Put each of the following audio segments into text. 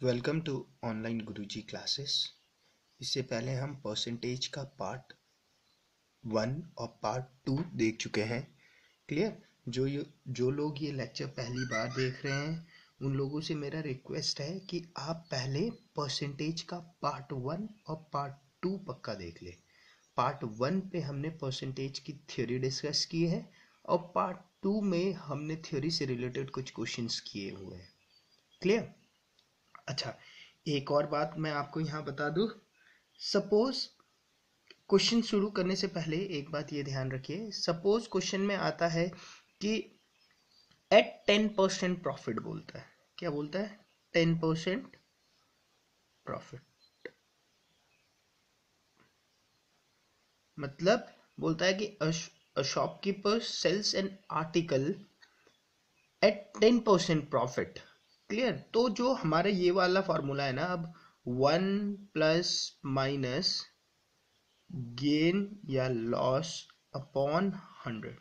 Welcome to online Guruji classes. इससे पहले हम परसेंटेज का पार्ट 1 और पार्ट 2 देख चुके हैं। क्लियर? जो लोग ये लेक्चर पहली बार देख रहे हैं उन लोगों से मेरा रिक्वेस्ट है कि आप पहले परसेंटेज का पार्ट 1 और पार्ट 2 पक्का देख लें। पार्ट 1 पे हमने परसेंटेज की थ्योरी डिस्कस की है और पार्ट 2 में हमने थ्योरी से रिलेटेड कुछ क्वेश्चंस किए हुए हैं। क्लियर? अच्छा, एक और बात मैं आपको यहाँ बता दूं। सपोज क्वेश्चन शुरू करने से पहले एक बात ये ध्यान रखिए। सपोज क्वेश्चन में आता है कि एट 10% प्रॉफिट बोलता है। क्या बोलता है? 10% प्रॉफिट। मतलब बोलता है कि a shopkeeper sells an article at 10% profit. Clear? तो जो हमारा ये वाला फॉर्मूला है ना, अब 1 प्लस माइनस गेन या loss upon 100,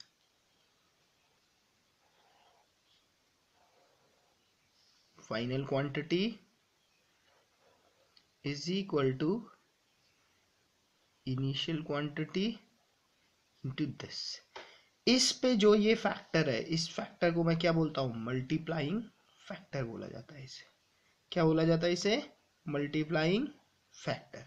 final quantity is equal to initial quantity into this. इस पे जो ये फैक्टर है, इस फैक्टर को मैं क्या बोलता हूं? मल्टीप्लाइंग फैक्टर बोला जाता है इसे। क्या बोला जाता है इसे? Multiplying factor.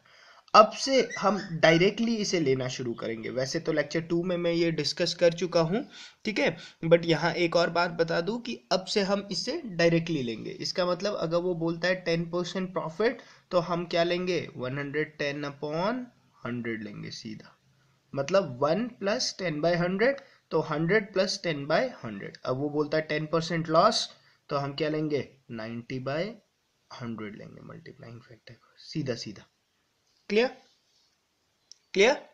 अब से हम डायरेक्टली इसे लेना शुरू करेंगे। वैसे तो लेक्चर 2 में मैं ये डिस्कस कर चुका हूँ, ठीक है, बट यहाँ एक और बात बता दूं कि अब से हम इसे डायरेक्टली लेंगे। इसका मतलब अगर वो बोलता है 10% प्रॉफिट तो हम क्या लेंगे? 110 अपॉन 100 लेंगे सीधा। मतलब 1 प्लस 10/100 तो 100 प्लस 10/100। अब वो बोलता है 10% लॉस तो हम क्या लेंगे? 90/100 लेंगे मल्टीप्लाइंग फैक्टर को, सीधा सीधा। क्लियर? क्लियर?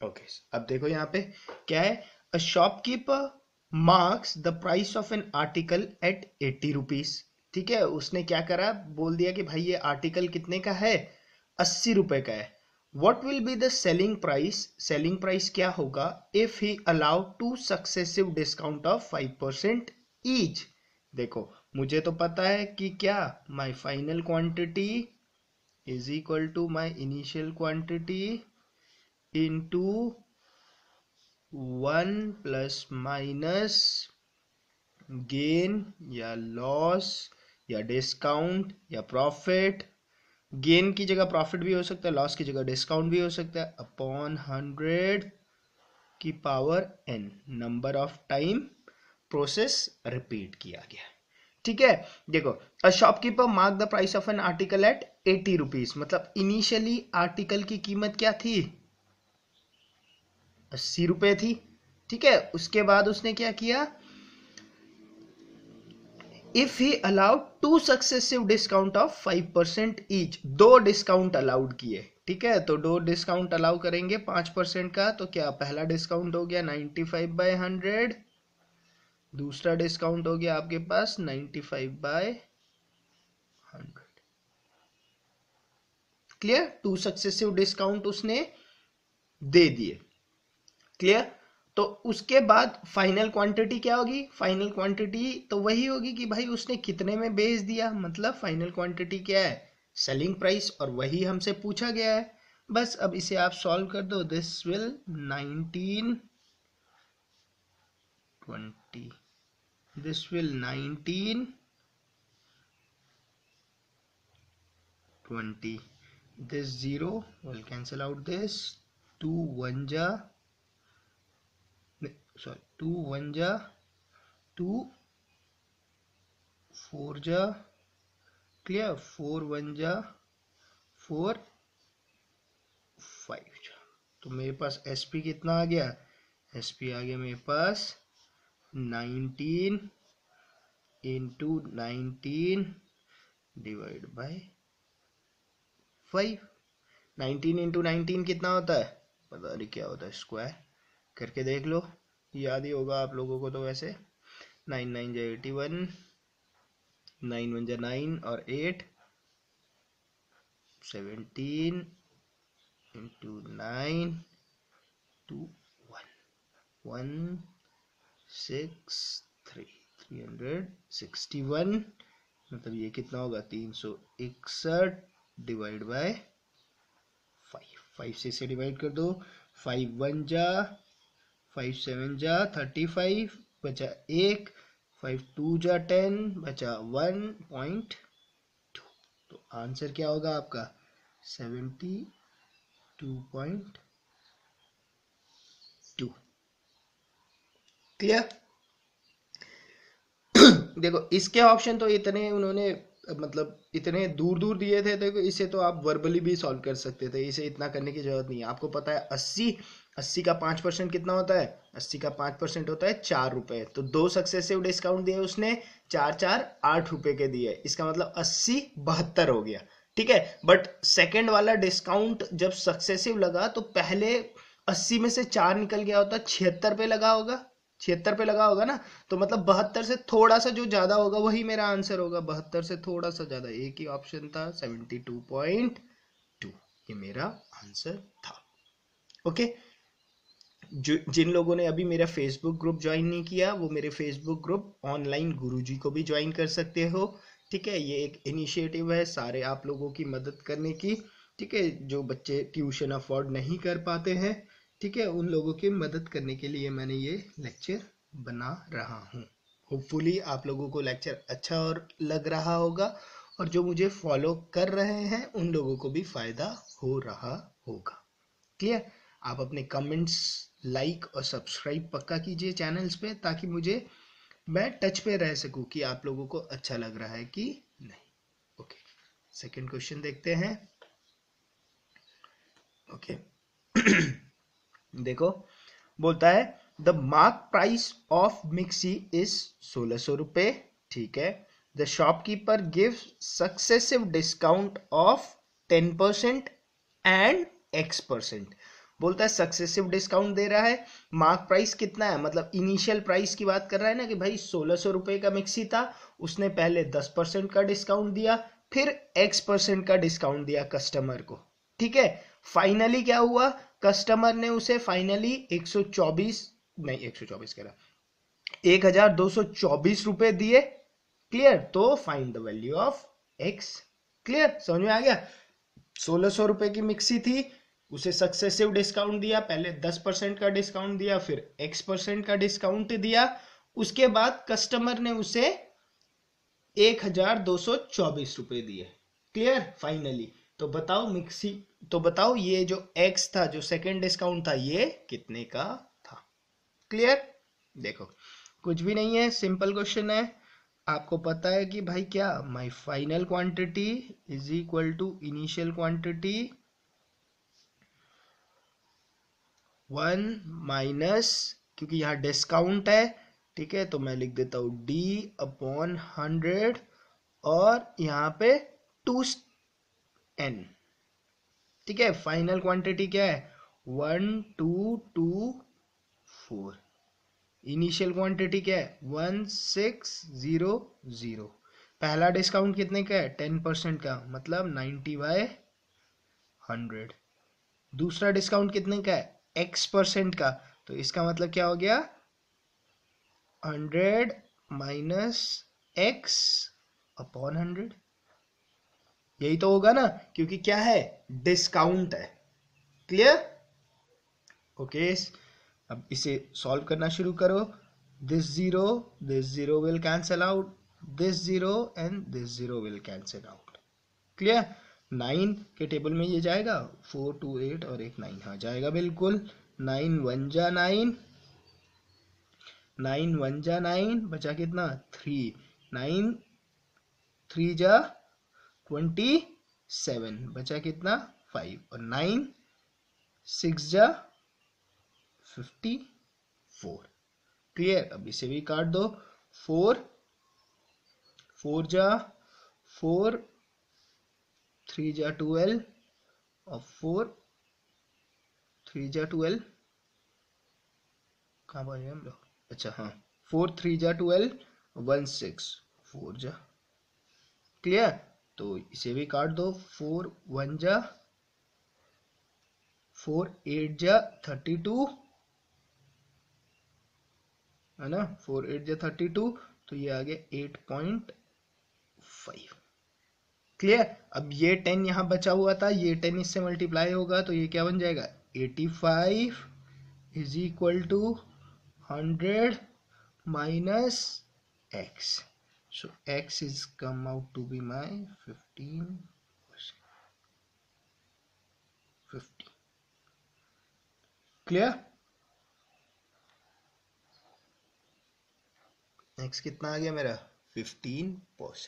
ओके। अब देखो यहाँ पे क्या है। A shopkeeper marks the price of an article at 80 rupees. ठीक है, उसने क्या करा? बोल दिया कि भाई ये आर्टिकल कितने का है? 80 रुपए का है। What will be the selling price? Selling price क्या होगा if he allow two successive discount of 5% each. देखो, मुझे तो पता है कि क्या my final quantity is equal to my initial quantity into 1 plus minus gain या लॉस या डिस्काउंट या प्रॉफिट। गेन की जगह प्रॉफिट भी हो सकता है, लॉस की जगह डिस्काउंट भी हो सकता है, अपॉन 100 की पावर n, number of time process repeat किया गया। ठीक है, देखो, a shopkeeper mark the price of an article at 80 rupees. मतलब इनिशियली आर्टिकल की कीमत क्या थी? 80 रुपए थी। ठीक है, उसके बाद उसने क्या किया? If he allowed two successive discount of 5% each. दो डिस्काउंट अलाउड किए। ठीक है, तो दो डिस्काउंट अलाउ करेंगे 5% का, तो क्या पहला डिस्काउंट हो गया 95/100, दूसरा डिस्काउंट हो गया आपके पास 95/100। क्लियर? टू सक्सेसिव डिस्काउंट उसने दे दिए। क्लियर? तो उसके बाद फाइनल क्वांटिटी क्या होगी? फाइनल क्वांटिटी तो वही होगी कि भाई उसने कितने में बेच दिया। मतलब फाइनल क्वांटिटी क्या है? सेलिंग प्राइस, और वही हमसे पूछा गया है। बस अब इसे आप सॉल्व कर दो। This will 1920, this will 1920, this 0 will cancel out this, 2 1 जा, sorry, 2 1 जा 2, 4 जा, क्लियर, 4 1 जा 4, 5 जा। तो मेरे पास SP कितना आ गया? SP आ गया मेरे पास 19 इंटू 19 डिवाइड बाय 5। 19 इंटू 19 कितना होता है? पता नहीं क्या होता है, स्क्वायर करके देख लो, याद ही होगा आप लोगों को तो वैसे। 9 9 जा 81, 9 1 जा 9 और 8, 17 इंटू 9 टू 1 1 6 3 361 मतलब ये कितना होगा 361 डिवाइड बाय 5 से इसे डिवाइड कर दो। 5 1 जा 5 7 जा 35 बचा 1, 5 2 जा 10 बचा 1.2। तो आंसर क्या होगा आपका 72.2। क्लियर। देखो इसके ऑप्शन तो इतने उन्होंने मतलब इतने दूर दूर दिए थे, देखो इसे तो आप वर्बली भी सॉल्व कर सकते थे, इसे इतना करने की जरूरत नहीं है। आपको पता है 80 का 5% कितना होता है, 80 का 5% होता है 4 रुपए। तो 2 सक्सेसिव डिस्काउंट दिए उसने, 4 4 8 रुपए के दिए, इसका मतलब 80 72 हो गया। ठीक है, बट सेकेंड वाला डिस्काउंट जब सक्सेसिव लगा तो पहले 80 में से 4 निकल गया होता, 76 पे लगा होगा, 76 पे लगा होगा ना। तो मतलब 72 से थोड़ा सा जो ज्यादा होगा वही मेरा आंसर होगा, 72 से थोड़ा सा ज्यादा, एक ही ऑप्शन था 72.2, ये मेरा आंसर था। ओके, जो जिन लोगों ने अभी मेरा फेसबुक ग्रुप ज्वाइन नहीं किया वो मेरे फेसबुक ग्रुप ऑनलाइन गुरुजी को भी ज्वाइन कर सकते हो। ठीक है, ये एक इनिशिएटिव है सारे आप लोगों की मदद करने की। ठीक है, जो बच्चे ट्यूशन अफोर्ड नहीं कर पाते हैं, ठीक है, उन लोगों की मदद करने के लिए मैंने ये लेक्चर बना रहा हूँ। होपफुली आप लोगों को लेक्चर अच्छा और लग रहा होगा, और जो मुझे फॉलो कर रहे हैं उन लोगों को भी फायदा हो रहा होगा। क्लियर। आप अपने कमेंट्स, लाइक और सब्सक्राइब पक्का कीजिए चैनल्स पे, ताकि मुझे मैं टच पे रह सकूं कि आप लोगों को अच्छा लग रहा है कि नहीं। ओके, सेकंड क्वेश्चन देखते हैं। ओके देखो, बोलता है the mark price of mixie is 1600 रुपए। ठीक है, the shopkeeper gives successive discount of 10% and X%। बोलता है सक्सेसिव डिस्काउंट दे रहा है, मार्क प्राइस कितना है, मतलब इनिशियल प्राइस की बात कर रहा है ना कि भाई 1600 रुपए का मिक्सी था, उसने पहले 10% का डिस्काउंट दिया, फिर X% का डिस्काउंट दिया कस्टमर को। ठीक है, फाइनली क्या हुआ, कस्टमर ने उसे फाइनली 124 नहीं 124 कह रहा 1224 रुपए दिए। क्लियर, तो find the value of X। Clear, समझ में आ गया। 1600 रुपए की मिक्सी थी, उसे सक्सेसिव डिस्काउंट दिया, पहले 10% का डिस्काउंट दिया, फिर X% का डिस्काउंट दिया, उसके बाद कस्टमर ने उसे 1224 रुपए दिए। Clear, finally. तो बताओ मिक्सी, तो बताओ ये जो X था, जो सेकंड डिस्काउंट था, ये कितने का था। क्लियर। देखो कुछ भी नहीं है, सिंपल क्वेश्चन है। आपको पता है कि भाई क्या, my final quantity is equal to initial quantity 1 minus, क्योंकि यहाँ डिस्काउंट है, ठीक है, तो मैं लिख देता हूँ D/100, और यहाँ पे 2n। ठीक है, फाइनल क्वांटिटी क्या है 1224, इनिशियल क्वांटिटी क्या है 1600। पहला डिस्काउंट कितने का है 10% का, मतलब 90/100। दूसरा डिस्काउंट कितने का है X% का, तो इसका मतलब क्या हो गया 100 माइनस X/100। यही तो होगा ना, क्योंकि क्या है डिस्काउंट है। क्लियर। ओके, अब इसे सॉल्व करना शुरू करो। This zero will cancel out, this zero and this zero will cancel out. Clear. 9 के टेबल में ये जाएगा, 4 2 8 और एक 9, हाँ जाएगा बिल्कुल। 9 1 जा 9, 9 1 जा 9, बचा कितना 3, 9 3 जा 27, बचा कितना 5, और 9 6 जा 54। क्लियर, अब इसे भी काट दो। 4 4 जा 4, 3 जा 12, और 4 3 जा 12, कहाँ पर हम लोग, अच्छा हाँ, 4 3 जा 12, 1 6 4 जा। क्लियर, तो इसे भी काट दो। 4 1 जा 4 8 जा 32, है ना, 4 8 जा 32, तो ये आ गया 8.5 5। क्लियर। अब ये 10 यहाँ बचा हुआ था, ये 10 इससे मल्टीप्लाई होगा तो ये क्या बन जाएगा 85 is equal to 100 minus x. So x is come out to be my 15%. 50. Clear. x कितना आ गया मेरा 15%।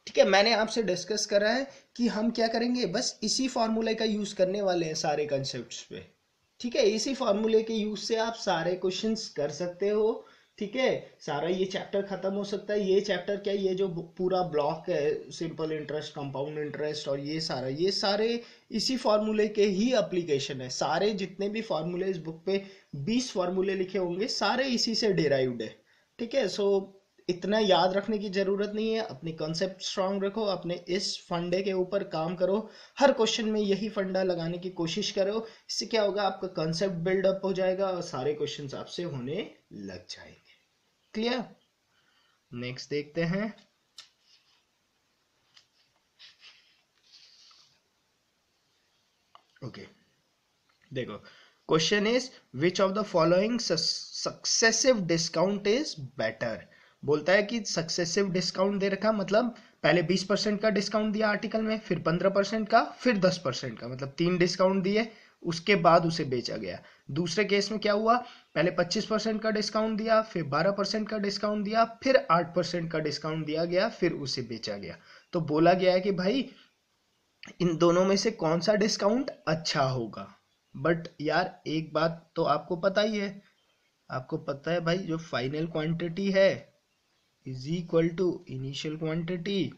ठीक है, मैंने आपसे डिस्कस करा है कि हम क्या करेंगे, बस इसी फॉर्मूले का यूज करने वाले हैं सारे कंसेप्ट्स पे। ठीक है, इसी फॉर्मूले के यूज से आप सारे क्वेश्चंस कर सकते हो। ठीक है, सारा ये चैप्टर खत्म हो सकता है। ये चैप्टर क्या, ये जो पूरा ब्लॉक है सिंपल इंटरेस्ट, कंपाउंड इंटरेस्ट और ये सारे इसी फॉर्मूले के ही एप्लीकेशन है। सारे जितने भी फॉर्मूले इस बुक पे 20 फॉर्मूले लिखे होंगे, सारे इसी से डिराइव्ड है। ठीक है, सो इतना याद रखने की जरूरत नहीं है। अपनी कॉन्सेप्ट स्ट्रांग रखो, अपने इस फंडे के ऊपर काम करो, हर क्वेश्चन में यही फंडा लगाने की कोशिश करो। इससे क्या होगा, आपका कॉन्सेप्ट बिल्डअप हो जाएगा और सारे क्वेश्चंस आपसे होने लग जाएंगे। क्लियर। नेक्स्ट देखते हैं। ओके, देखो question is which of the following successive discount is better. बोलता है कि सक्सेसिव डिस्काउंट दे रखा, मतलब पहले 20% का डिस्काउंट दिया आर्टिकल में, फिर 15% का, फिर 10% का, मतलब 3 डिस्काउंट दिए, उसके बाद उसे बेचा गया। दूसरे केस में क्या हुआ, पहले 25% का डिस्काउंट दिया, फिर 12% का डिस्काउंट दिया, फिर 8% का डिस्काउंट दिया गया, फिर उसे बेचा गया। तो बोला गया है कि भाई इन दोनों में से कौन सा डिस्काउंट अच्छा होगा। बट यार एक बात तो आपको पता ही है, आपको पता है भाई, जो फाइनल क्वांटिटी है is equal to initial quantity.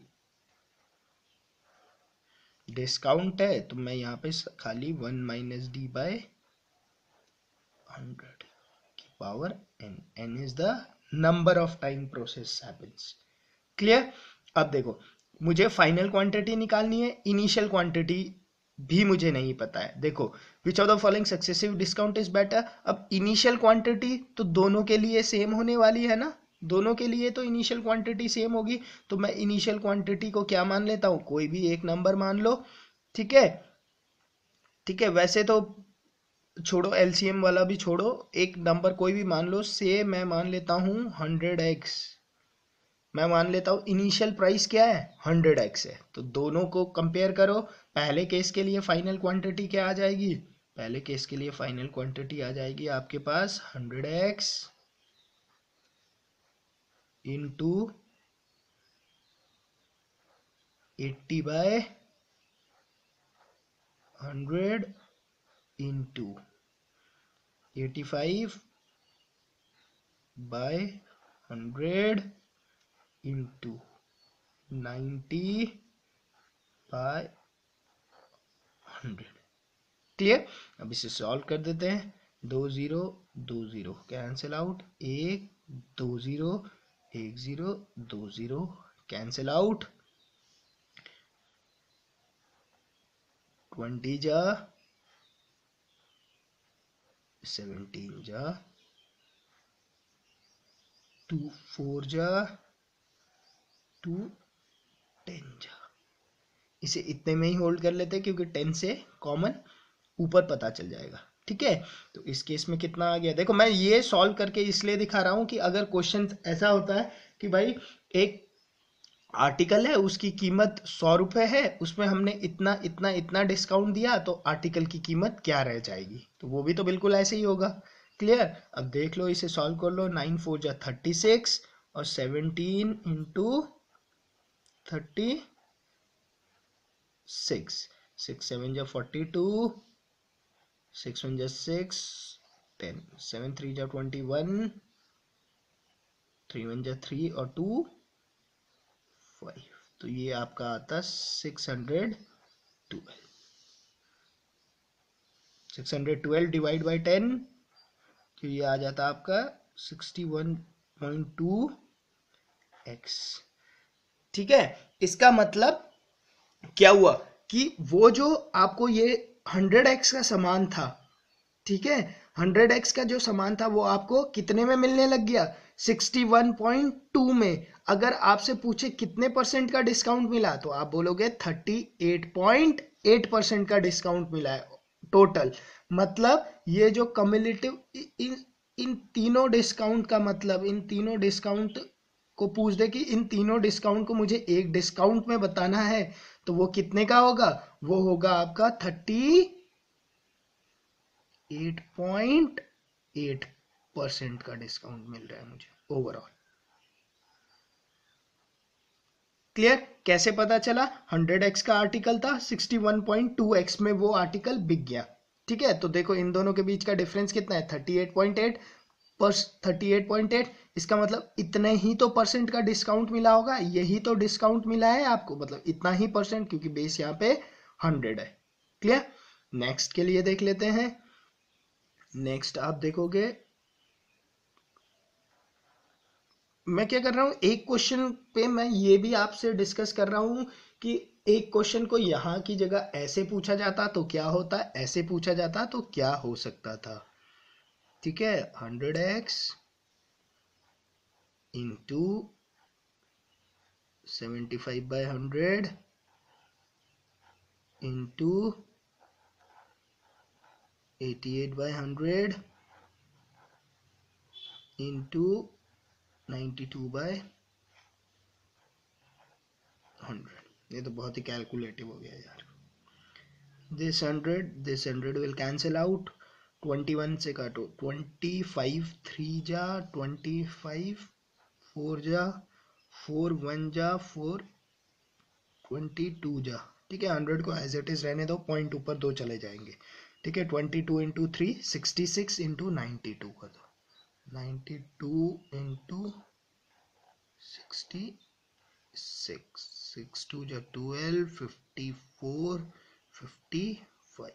Discount है तो मैं यहाँ पे खाली 1 माइनस डी बाय 100 की पावर n। n is the number of time process happens. Clear. अब देखो मुझे फाइनल क्वांटिटी निकालनी है, इनिशियल क्वांटिटी भी मुझे नहीं पता है। देखो which of the following successive discount is better. अब इनिशियल क्वांटिटी तो दोनों के लिए सेम होने वाली है ना, दोनों के लिए तो इनिशियल क्वांटिटी सेम होगी। तो मैं इनिशियल क्वांटिटी को क्या मान लेता हूं, कोई भी एक नंबर मान लो। ठीक है, ठीक है, वैसे तो छोड़ो, एलसीएम वाला भी छोड़ो, एक नंबर कोई भी मान लो। से मैं मान लेता हूं 100x। मैं मान लेता हूं इनिशियल प्राइस क्या है 100x है। तो दोनों को कंपेयर करो। पहले केस के लिए फाइनल क्वांटिटी क्या आ जाएगी, पहले केस के लिए फाइनल क्वांटिटी आ जाएगी आपके पास 100x into 80 by 100 into 85 by 100 into 90 by 100। Clear. अब इसे सॉल्व कर देते हैं। 2 0 2 0 कैंसिल आउट, 1 2 0 1 0 2 0 कैंसिल आउट, 20 जा 17 जा 2 4 जा 2 10 जा। इसे इतने में ही होल्ड कर लेते हैं क्योंकि 10 से कॉमन ऊपर पता चल जाएगा। ठीक है, तो इस केस में कितना आ गया, देखो मैं ये सॉल्व करके इसलिए दिखा रहा हूं कि अगर क्वेश्चन ऐसा होता है कि भाई एक आर्टिकल है, उसकी कीमत 100 रुपए है, उसमें हमने इतना इतना इतना डिस्काउंट दिया, तो आर्टिकल की कीमत क्या रह जाएगी, तो वो भी तो बिल्कुल ऐसे ही होगा। क्लियर। अब देख लो, इसे सॉल्व कर लो। 9 4 जा 36 और 17 इंटू 36, 6 7 जा 42, 6 1 जा 6 10, 7 3 जा 21, 3 1 जा 3 और 2 5। तो ये आपका आता 612 डिवाइड बाई 10, तो ये आ जाता आपका 61.2x। ठीक है, इसका मतलब क्या हुआ कि वो जो आपको ये 100x का सामान था, ठीक है, 100x का जो सामान था वो आपको कितने में मिलने लग गया, 61.2 में अगर आपसे पूछे कितने परसेंट का डिस्काउंट मिला तो आप बोलोगे 38.8% का डिस्काउंट मिला है टोटल। मतलब ये जो कम्युलेटिव इन तीनों डिस्काउंट का मतलब, इन तीनों डिस्काउंट को पूछ दे कि इन तीनों डिस्काउंट को मुझे एक डिस्काउंट में बताना है तो वो कितने का होगा, वो होगा आपका 38.8% का डिस्काउंट मिल रहा है मुझे ओवरऑल। क्लियर? कैसे पता चला? 100x का आर्टिकल था, 61.2x में वो आर्टिकल बिक गया। ठीक है, तो देखो इन दोनों के बीच का डिफरेंस कितना है, 38.8 पर 38.8, इसका मतलब इतने ही तो परसेंट का डिस्काउंट मिला होगा, यही तो डिस्काउंट मिला है आपको, मतलब इतना ही परसेंट, क्योंकि बेस यहाँ पे 100 है। क्लियर? नेक्स्ट के लिए देख लेते हैं। नेक्स्ट आप देखोगे मैं क्या कर रहा हूं, एक क्वेश्चन पे मैं ये भी आपसे डिस्कस कर रहा हूं कि एक क्वेश्चन को यहां की जगह ऐसे पूछा जाता तो क्या होता, ऐसे पूछा जाता तो क्या हो सकता था। ठीक है, 100x इंटू 75/100 इंटू 88/100 इंटू 92/100। ये तो बहुत ही कैलकुलेटिव हो गया यार। this 100 will cancel out, 21 से काटो, 25 3 जा 25, 4 जा 4, 1 जा 4, 22 जा। ठीक है, 100 को एज इट इज रहने दो, पॉइंट ऊपर दो चले जाएंगे। ठीक है, 22 इंटू 3 66 इंटू 92 कर दो, 92 इंटू 66, 6 2 जा 12, 54, 55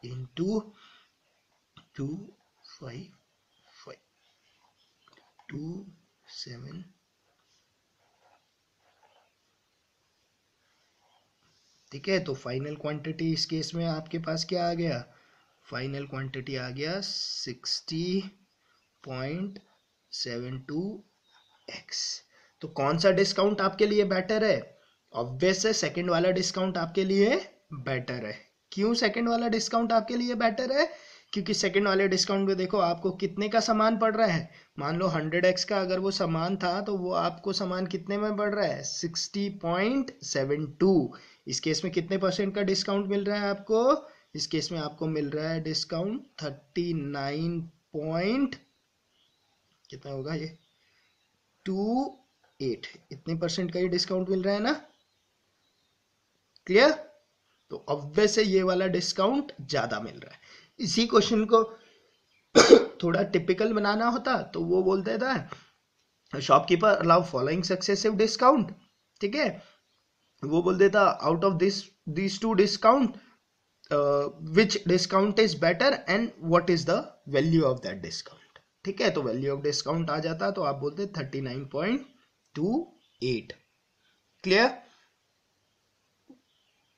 इंटू 255 27। ठीक है, तो फाइनल क्वांटिटी इस केस में आपके पास क्या आ गया, फाइनल क्वांटिटी आ गया 60.72x। तो कौन सा डिस्काउंट आपके लिए बेटर है? ऑब्वियस है, सेकंड वाला डिस्काउंट आपके लिए बेटर है। क्यों सेकंड वाला डिस्काउंट आपके लिए बेटर है? क्योंकि सेकंड वाले डिस्काउंट में देखो आपको कितने का सामान पड़ रहा है, मान लो 100x का अगर वो सामान था तो वो आपको सामान कितने में पड़ रहा है, 60.72। इस केस में कितने परसेंट का डिस्काउंट मिल रहा है आपको, इस केस में आपको मिल रहा है डिस्काउंट 39 पॉइंट कितना होगा ये 28, इतने परसेंट का ये डिस्काउंट मिल रहा है ना। क्लियर? तो ऑब्वियस है ये वाला डिस्काउंट ज्यादा मिल रहा है। इसी क्वेश्चन को थोड़ा टिपिकल बनाना होता तो वो बोलते था shopkeeper allow following successive discount. ठीक है, वो बोल देता out of this two discount which discount is better and what is the value of that discount। ठीक है, तो वैल्यू ऑफ डिस्काउंट आ जाता तो आप बोलते 39.28। क्लियर?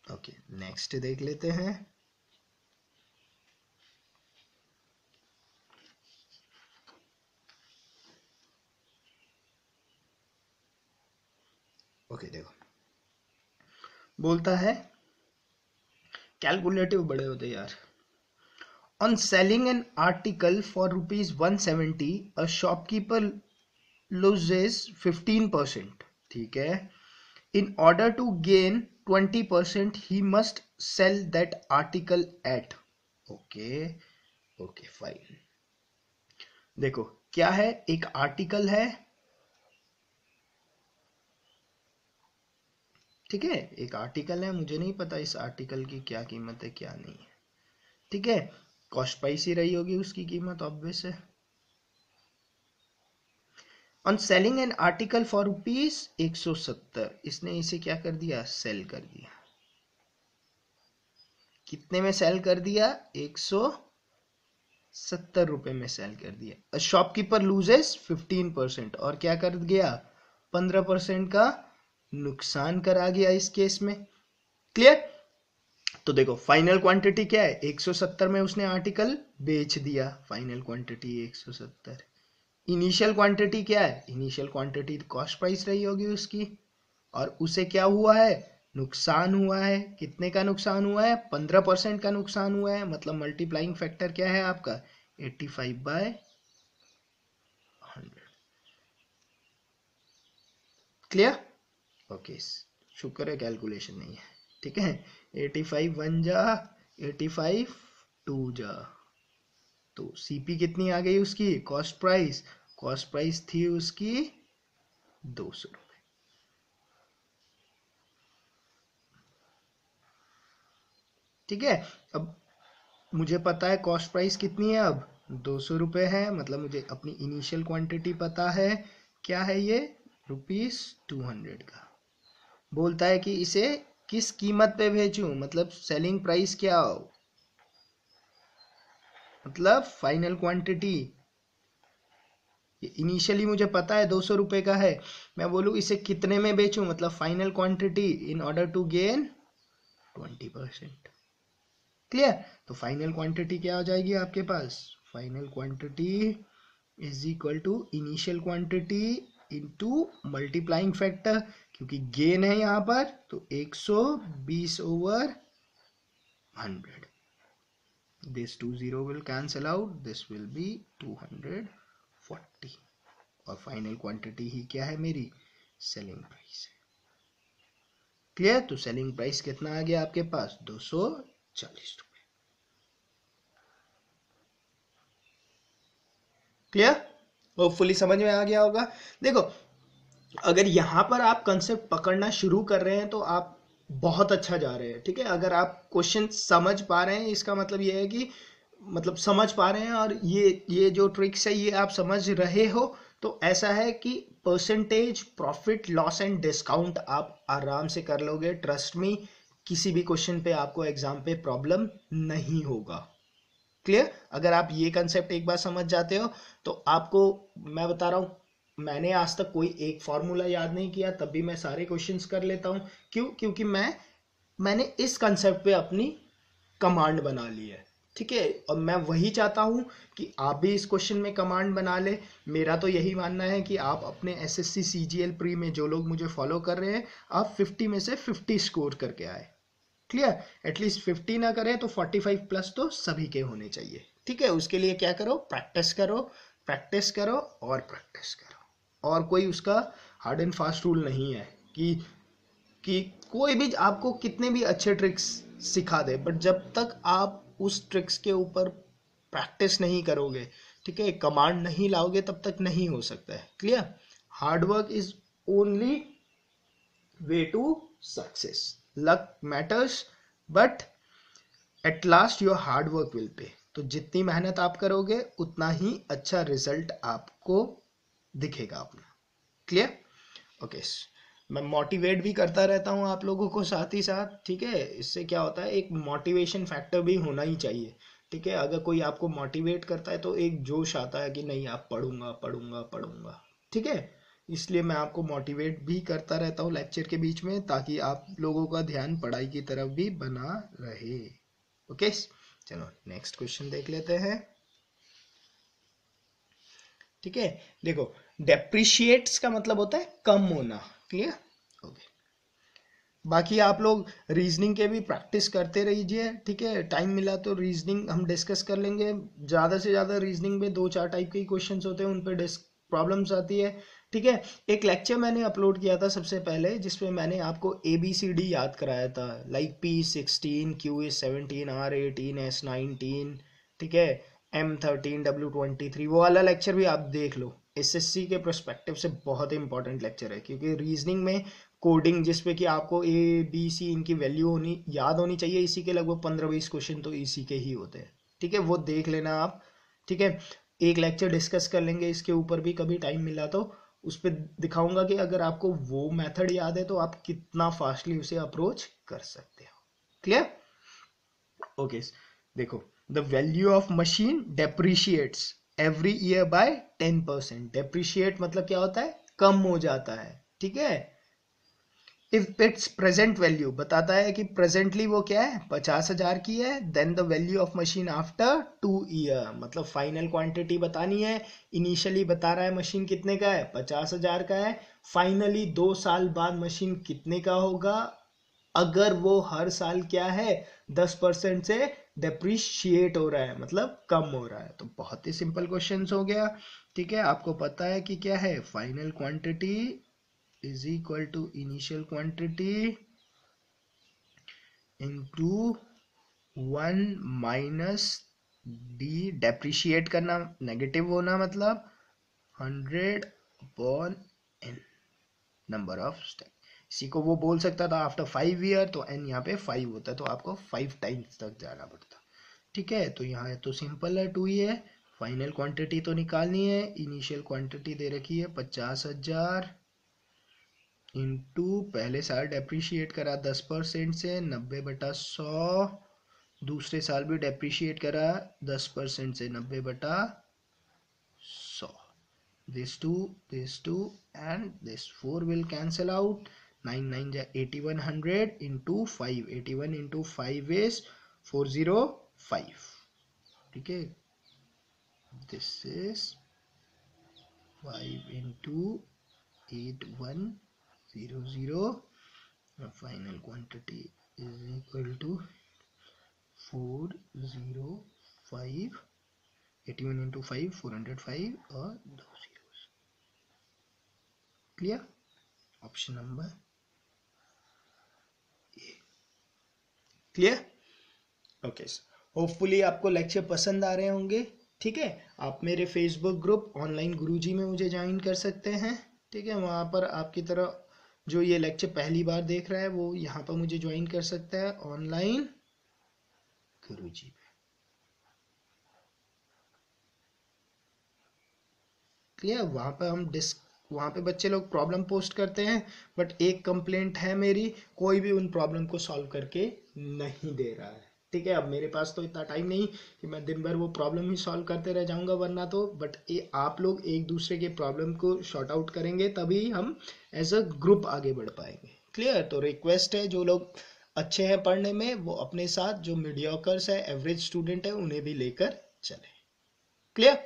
ओके, नेक्स्ट देख लेते हैं। ओके देखो, बोलता है कैलकुलेटिव बड़े होते यार। On selling an article for ₹170, a shopkeeper loses 15%। ठीक है, in order to gain 20% he must sell that article at। Okay fine. देखो क्या है, एक आर्टिकल है, ठीक है, एक आर्टिकल है, मुझे नहीं पता इस आर्टिकल की क्या कीमत है क्या नहीं है। ठीक है, कॉस्ट प्राइस ही रही होगी उसकी कीमत, ऑब्वियस है। On selling an article for ₹170, इसने इसे क्या कर दिया, सेल कर दिया। कितने में सेल कर दिया, 170 रुपए में सेल कर दिया। शॉपकीपर लूजेस 15%, और क्या कर गया, 15% का नुकसान करा गया इस केस में। क्लियर? तो देखो फाइनल क्वांटिटी क्या है, 170 में उसने आर्टिकल बेच दिया, फाइनल क्वांटिटी 170। इनिशियल क्वांटिटी क्या है, इनिशियल क्वांटिटी कॉस्ट प्राइस रही होगी उसकी, और उसे क्या हुआ है, नुकसान हुआ है। कितने का नुकसान हुआ है, 15% का नुकसान हुआ है। मतलब मल्टीप्लाइंग फैक्टर क्या है आपका, 85/100। Clear, okay. शुक्र है कैलकुलेशन नहीं है, ठीक है। 85 1 जा, 85 2 जा, तो सीपी कितनी आ गई उसकी, कॉस्ट प्राइस, कॉस्ट प्राइस थी उसकी 200 रुपये। ठीक है, अब मुझे पता है कॉस्ट प्राइस कितनी है, अब 200 रुपये है। मतलब मुझे अपनी इनिशियल क्वांटिटी पता है, क्या है ये, ₹200 का। बोलता है कि इसे किस कीमत पे भेजूं, मतलब सेलिंग प्राइस क्या हो, मतलब फाइनल क्वांटिटी। इनिशियली मुझे पता है 200 रुपये का है, मैं बोलूँ इसे कितने में बेचूं, मतलब final quantity, in order to gain 20%। Clear, तो फाइनल क्वांटिटी क्या हो जाएगी आपके पास, final quantity is equal to initial quantity into multiplying factor, क्योंकि गेन है यहाँ पर, तो 120/100। this 20 will cancel out, this will be 240, और फाइनल क्वांटिटी ही क्या है मेरी, सेलिंग प्राइस है। क्लियर, तो सेलिंग प्राइस कितना आ गया आपके पास, 240 रुपये। क्लियर, होपफुली समझ में आ गया होगा। देखो, अगर यहाँ पर आप कंसेप्ट पकड़ना शुरू कर रहे हैं तो आप बहुत अच्छा जा रहे हैं, ठीक है। अगर आप क्वेश्चन समझ पा रहे हैं, इसका मतलब ये है कि मतलब समझ पा रहे हैं, और ये जो ट्रिक्स है ये आप समझ रहे हो, तो ऐसा है कि percentage, profit, loss and discount आप आराम से कर लोगे। ट्रस्ट मी, किसी भी क्वेश्चन पे आपको एग्जाम पे प्रॉब्लम नहीं होगा। क्लियर, अगर आप ये कंसेप्ट एक बार समझ जाते हो तो आपको, मैं बता रहा हूँ, मैंने आज तक कोई एक फॉर्मूला याद नहीं किया, तब भी मैं सारे क्वेश्चंस कर लेता हूँ। क्यों, क्योंकि मैंने इस कंसेप्ट पे अपनी कमांड बना ली है, ठीक है। और मैं वही चाहता हूँ कि आप भी इस क्वेश्चन में कमांड बना ले। मेरा तो यही मानना है कि आप अपने एसएससी सीजीएल प्री में जो लोग मुझे फॉलो कर रहे हैं, आप 50 में से 50 स्कोर करके आए। क्लियर, एटलीस्ट 50 ना करें तो 45 प्लस तो सभी के होने चाहिए, ठीक है। उसके लिए क्या करो, प्रैक्टिस करो, प्रैक्टिस करो और प्रैक्टिस करो। और कोई उसका हार्ड एंड फास्ट रूल नहीं है कि कोई भी आपको कितने भी अच्छे ट्रिक्स सिखा दे, बट जब तक आप उस ट्रिक्स के ऊपर प्रैक्टिस नहीं करोगे, ठीक है, कमांड नहीं लाओगे, तब तक नहीं हो सकता है। Clear, hard work is only way to success. Luck matters, but at last your hard work will pay. तो जितनी मेहनत आप करोगे उतना ही अच्छा रिजल्ट आपको दिखेगा अपना। Clear, okay. मैं मोटिवेट भी करता रहता हूँ आप लोगों को साथ ही साथ, ठीक है। इससे क्या होता है, एक मोटिवेशन फैक्टर भी होना ही चाहिए, ठीक है। अगर कोई आपको मोटिवेट करता है तो एक जोश आता है कि नहीं, आप पढ़ूंगा पढ़ूंगा पढ़ूंगा, ठीक है। इसलिए मैं आपको मोटिवेट भी करता रहता हूँ लेक्चर के बीच में, ताकि आप लोगों का ध्यान पढ़ाई की तरफ भी बना रहे। ओके, चलो नेक्स्ट क्वेश्चन देख लेते हैं, ठीक है। देखो, डेप्रिशिएट्स का मतलब होता है कम होना। Clear, okay. बाकी आप लोग रीजनिंग के भी प्रैक्टिस करते रहिए, ठीक है। टाइम मिला तो रीजनिंग हम डिस्कस कर लेंगे। ज़्यादा से ज़्यादा रीजनिंग में 2-4 टाइप के क्वेश्चंस होते हैं, उन पर प्रॉब्लम्स आती है, ठीक है। एक लेक्चर मैंने अपलोड किया था सबसे पहले, जिसमें मैंने आपको ABCD याद कराया था, like P16, Q17, R18, S19, ठीक है, M13, W23। वो वाला लेक्चर भी आप देख लो, SSC के प्रोस्पेक्टिव से बहुत इंपॉर्टेंट लेक्चर है, क्योंकि रीजनिंग में कोडिंग जिसपे कि आपको ABC इनकी वैल्यू होनी याद होनी चाहिए, इसी के लगभग 15-20 क्वेश्चन तो इसी के ही होते हैं, ठीक है। वो देख लेना आप, ठीक है। एक लेक्चर डिस्कस कर लेंगे इसके ऊपर भी, कभी टाइम मिला तो उस पर दिखाऊंगा कि अगर आपको वो मेथड याद है तो आप कितना फास्टली उसे अप्रोच कर सकते हो। Clear, okay. देखो, the value of machine depreciates every year by 10%। Depreciate मतलब क्या होता है, कम हो जाता है, ठीक है। इफ इट्स प्रेजेंट वैल्यू बताता है कि प्रेजेंटली वो क्या है 50,000 की है, then the value of machine after 2 year, मतलब फाइनल क्वांटिटी बतानी है। इनिशियली बता रहा है मशीन कितने का है 50,000 का है, फाइनली 2 साल बाद मशीन कितने का होगा अगर वो हर साल क्या है 10% से डेप्रिशिएट हो रहा है, मतलब कम हो रहा है। तो बहुत ही सिंपल क्वेश्चन हो गया। ठीक है, आपको पता है कि क्या है final quantity is equal to initial quantity into 1 minus d, depreciate करना नेगेटिव होना मतलब 100 upon n number of step. इसी को वो बोल सकता था आफ्टर 5 ईयर, तो n यहाँ पे 5 होता है, तो आपको 5 टाइम्स तक जाना पड़ता। ठीक है, तो यहाँ तो सिंपल है 2 ही है। फाइनल क्वांटिटी तो निकालनी है, इनिशियल क्वांटिटी दे रखी है 50,000 इंटू पहले साल डेप्रिशिएट करा 10% से 90/100, दूसरे साल भी डेप्रिशिएट करा 10% से 90/100। this 2 and this 4 will cancel out, 9 9 जा 8100 into 5, 81 into 5 is 405। ठीक है, this is 5 into 8100, final quantity is equal to 405, 81 into 5 405 और 2 zeros। Clear, option number A clear. Okay, hopefully आपको लेक्चर पसंद आ रहे होंगे। ठीक है, आप मेरे फेसबुक ग्रुप ऑनलाइन गुरुजी में मुझे ज्वाइन कर सकते हैं। ठीक है, वहाँ पर आपकी तरह जो ये लेक्चर पहली बार देख रहा है वो यहाँ पर मुझे ज्वाइन कर सकता है ऑनलाइन गुरुजी में। क्लियर, वहाँ पे बच्चे लोग प्रॉब्लम पोस्ट करते हैं, बट एक कंप्लेंट है मेरी, कोई भी उन प्रॉब्लम को सॉल्व करके नहीं दे रहा है। ठीक है, अब मेरे पास तो इतना टाइम नहीं कि मैं दिन भर वो प्रॉब्लम ही सॉल्व करते रह जाऊंगा, वरना तो बट आप लोग एक दूसरे के प्रॉब्लम को शॉर्ट आउट करेंगे तभी हम एज अ ग्रुप आगे बढ़ पाएंगे। क्लियर, तो रिक्वेस्ट है जो लोग अच्छे हैं पढ़ने में वो अपने साथ जो मीडियोकर्स है एवरेज स्टूडेंट है उन्हें भी लेकर चले। क्लियर,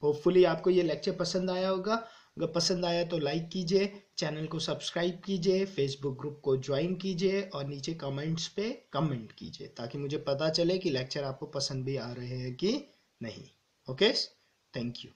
होपफुली आपको ये लेक्चर पसंद आया होगा। अगर पसंद आया तो लाइक कीजिए, चैनल को सब्सक्राइब कीजिए, फेसबुक ग्रुप को ज्वाइन कीजिए और नीचे कमेंट्स पे कमेंट कीजिए ताकि मुझे पता चले कि लेक्चर आपको पसंद भी आ रहे हैं कि नहीं। Okay, thank you.